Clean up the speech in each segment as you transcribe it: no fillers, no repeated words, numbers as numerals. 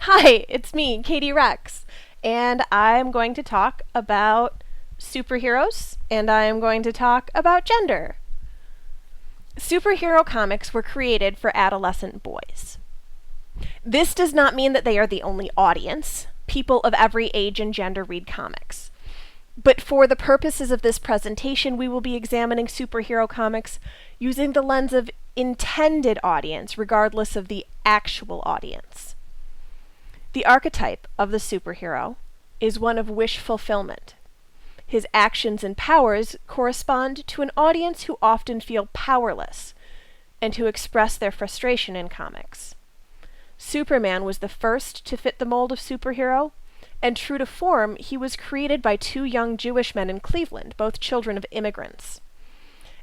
Hi, it's me, Katie Rex, and I'm going to talk about superheroes and I'm going to talk about gender. Superhero comics were created for adolescent boys. This does not mean that they are the only audience. People of every age and gender read comics. But for the purposes of this presentation, we will be examining superhero comics using the lens of intended audience, regardless of the actual audience. The archetype of the superhero is one of wish fulfillment. His actions and powers correspond to an audience who often feel powerless and who express their frustration in comics. Superman was the first to fit the mold of superhero, and true to form, he was created by two young Jewish men in Cleveland, both children of immigrants.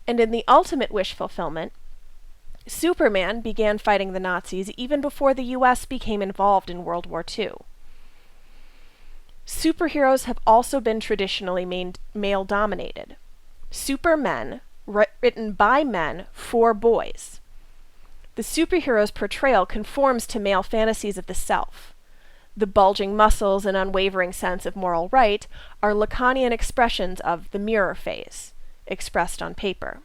And in the ultimate wish fulfillment, Superman began fighting the Nazis even before the US became involved in World War II. Superheroes have also been traditionally male-dominated. Supermen, written by men for boys. The superhero's portrayal conforms to male fantasies of the self. The bulging muscles and unwavering sense of moral right are Lacanian expressions of the mirror phase, expressed on paper.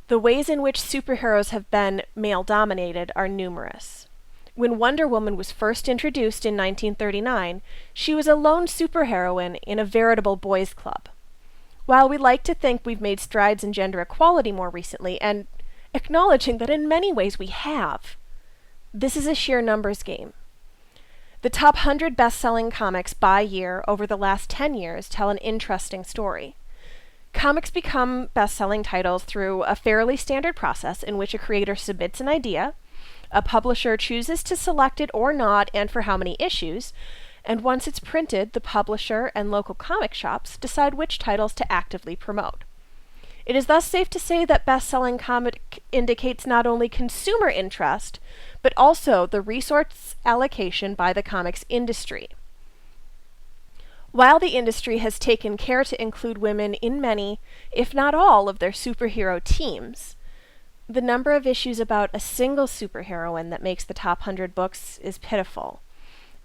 The ways in which superheroes have been male-dominated are numerous. When Wonder Woman was first introduced in 1939, she was a lone superheroine in a veritable boys' club. While we like to think we've made strides in gender equality more recently, and acknowledging that in many ways we have, this is a sheer numbers game. The top 100 best-selling comics by year over the last 10 years tell an interesting story. Comics become best-selling titles through a fairly standard process in which a creator submits an idea, a publisher chooses to select it or not and for how many issues, and once it's printed, the publisher and local comic shops decide which titles to actively promote. It is thus safe to say that best-selling comic indicates not only consumer interest, but also the resource allocation by the comics industry. While the industry has taken care to include women in many, if not all, of their superhero teams, the number of issues about a single superheroine that makes the top 100 books is pitiful.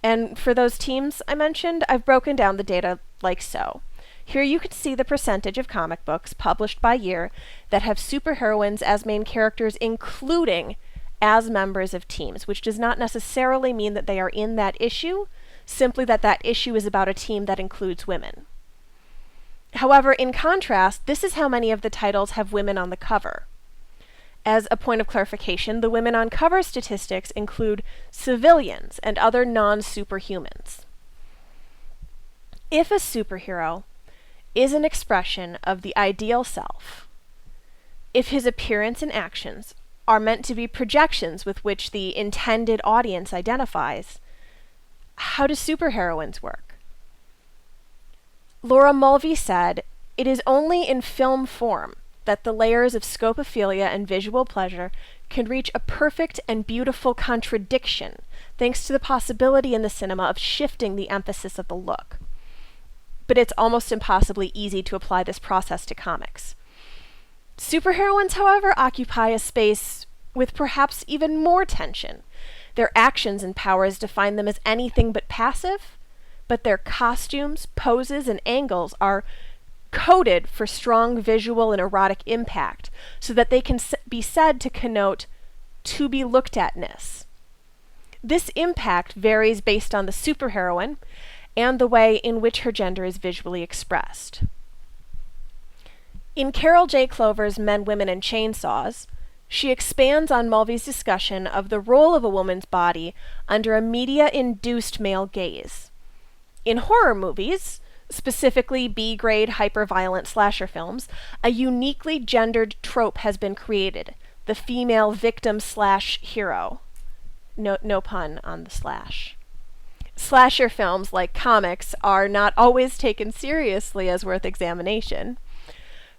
And for those teams I mentioned, I've broken down the data like so. Here you can see the percentage of comic books published by year that have superheroines as main characters, including as members of teams, which does not necessarily mean that they are in that issue, simply that that issue is about a team that includes women. However, in contrast, this is how many of the titles have women on the cover. As a point of clarification, the women on cover statistics include civilians and other non-superhumans. If a superhero is an expression of the ideal self, if his appearance and actions are meant to be projections with which the intended audience identifies, how do superheroines work? Laura Mulvey said, "It is only in film form that the layers of scopophilia and visual pleasure can reach a perfect and beautiful contradiction, thanks to the possibility in the cinema of shifting the emphasis of the look. But it's almost impossibly easy to apply this process to comics. Superheroines, however, occupy a space with perhaps even more tension. Their actions and powers define them as anything but passive, but their costumes, poses, and angles are coded for strong visual and erotic impact, so that they can be said to connote to-be-looked-at-ness. This impact varies based on the superheroine and the way in which her gender is visually expressed. In Carol J. Clover's Men, Women, and Chainsaws, she expands on Mulvey's discussion of the role of a woman's body under a media-induced male gaze. In horror movies, specifically B-grade hyper-violent slasher films, a uniquely gendered trope has been created, the female victim/hero. No pun on the slash. Slasher films, like comics, are not always taken seriously as worth examination.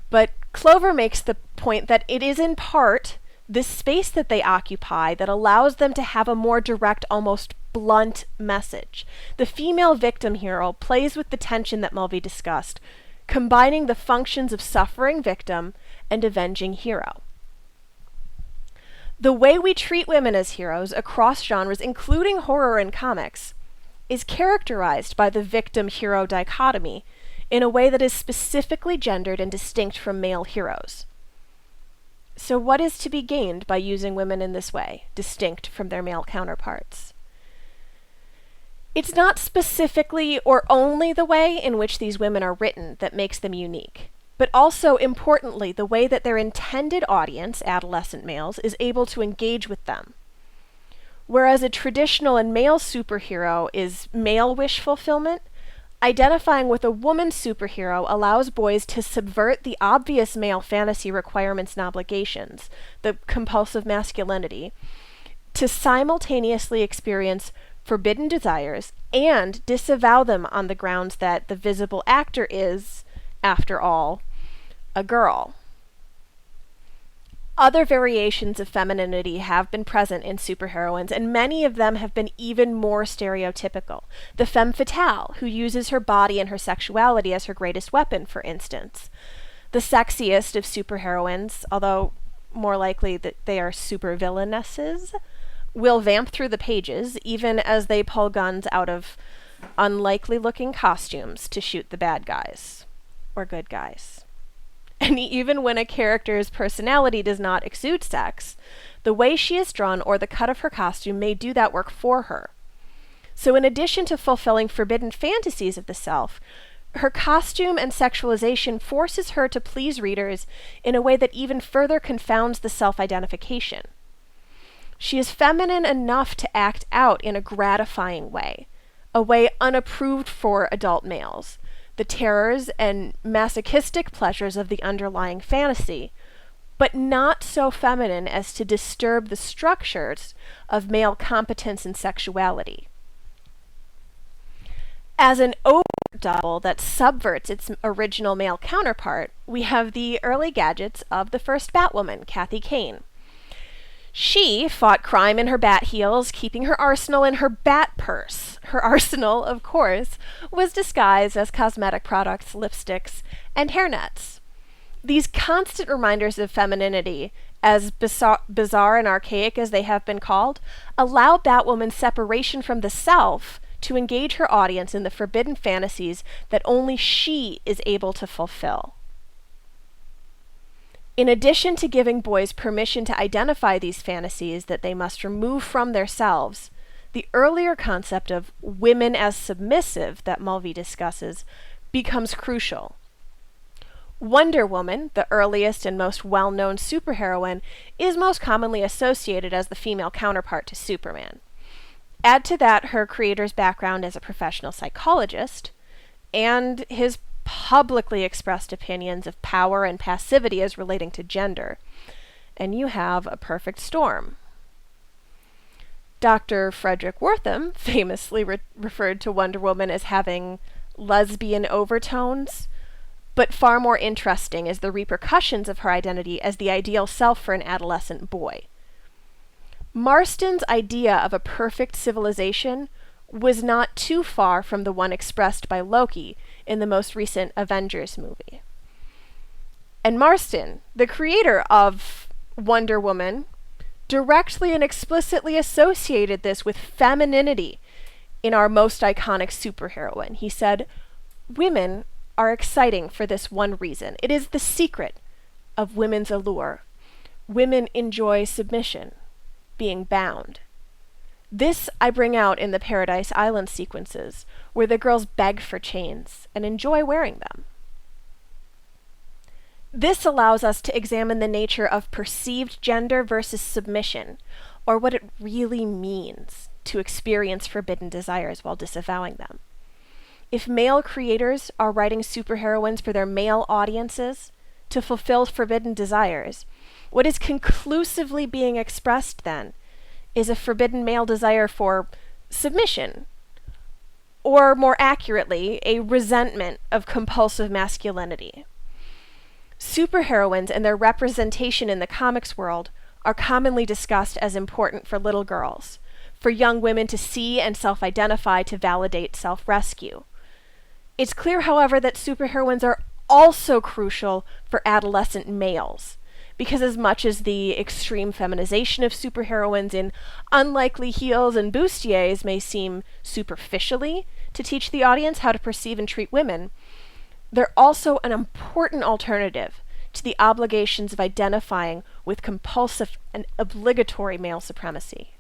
But Clover makes the point that it is in part this space that they occupy that allows them to have a more direct, almost blunt message. The female victim hero plays with the tension that Mulvey discussed, combining the functions of suffering victim and avenging hero. The way we treat women as heroes across genres, including horror and comics, is characterized by the victim-hero dichotomy in a way that is specifically gendered and distinct from male heroes. So what is to be gained by using women in this way, distinct from their male counterparts? It's not specifically or only the way in which these women are written that makes them unique, but also, importantly, the way that their intended audience, adolescent males, is able to engage with them. Whereas a traditional and male superhero is male wish fulfillment, identifying with a woman superhero allows boys to subvert the obvious male fantasy requirements and obligations, the compulsive masculinity, to simultaneously experience forbidden desires and disavow them on the grounds that the visible actor is, after all, a girl. Other variations of femininity have been present in superheroines, and many of them have been even more stereotypical. The femme fatale, who uses her body and her sexuality as her greatest weapon, for instance. The sexiest of superheroines, although more likely that they are supervillainesses, will vamp through the pages, even as they pull guns out of unlikely-looking costumes to shoot the bad guys, or good guys. And even when a character's personality does not exude sex, the way she is drawn or the cut of her costume may do that work for her. So in addition to fulfilling forbidden fantasies of the self, her costume and sexualization forces her to please readers in a way that even further confounds the self-identification. She is feminine enough to act out in a gratifying way, a way unapproved for adult males, the terrors and masochistic pleasures of the underlying fantasy, but not so feminine as to disturb the structures of male competence and sexuality. As an overt double that subverts its original male counterpart, we have the early gadgets of the first Batwoman, Kathy Kane. She fought crime in her bat heels, keeping her arsenal in her bat purse. Her arsenal, of course, was disguised as cosmetic products, lipsticks, and hairnets. These constant reminders of femininity, as bizarre and archaic as they have been called, allow Batwoman's separation from the self to engage her audience in the forbidden fantasies that only she is able to fulfill. In addition to giving boys permission to identify these fantasies that they must remove from their selves, the earlier concept of women as submissive that Mulvey discusses becomes crucial. Wonder Woman, the earliest and most well-known superheroine, is most commonly associated as the female counterpart to Superman. Add to that her creator's background as a professional psychologist, and his publicly expressed opinions of power and passivity as relating to gender, and you have a perfect storm. Dr. Frederick Wortham famously referred to Wonder Woman as having lesbian overtones, but far more interesting is the repercussions of her identity as the ideal self for an adolescent boy. Marston's idea of a perfect civilization was not too far from the one expressed by Loki in the most recent Avengers movie. And Marston, the creator of Wonder Woman, directly and explicitly associated this with femininity in our most iconic superheroine. He said, "Women are exciting for this one reason. It is the secret of women's allure. Women enjoy submission, being bound. This I bring out in the Paradise Island sequences, where the girls beg for chains and enjoy wearing them." This allows us to examine the nature of perceived gender versus submission, or what it really means to experience forbidden desires while disavowing them. If male creators are writing superheroines for their male audiences to fulfill forbidden desires, what is conclusively being expressed then is a forbidden male desire for submission, or more accurately, a resentment of compulsive masculinity. Superheroines and their representation in the comics world are commonly discussed as important for little girls, for young women to see and self-identify to validate self-rescue. It's clear, however, that superheroines are also crucial for adolescent males, Because as much as the extreme feminization of superheroines in unlikely heels and bustiers may seem superficially to teach the audience how to perceive and treat women, they're also an important alternative to the obligations of identifying with compulsive and obligatory male supremacy.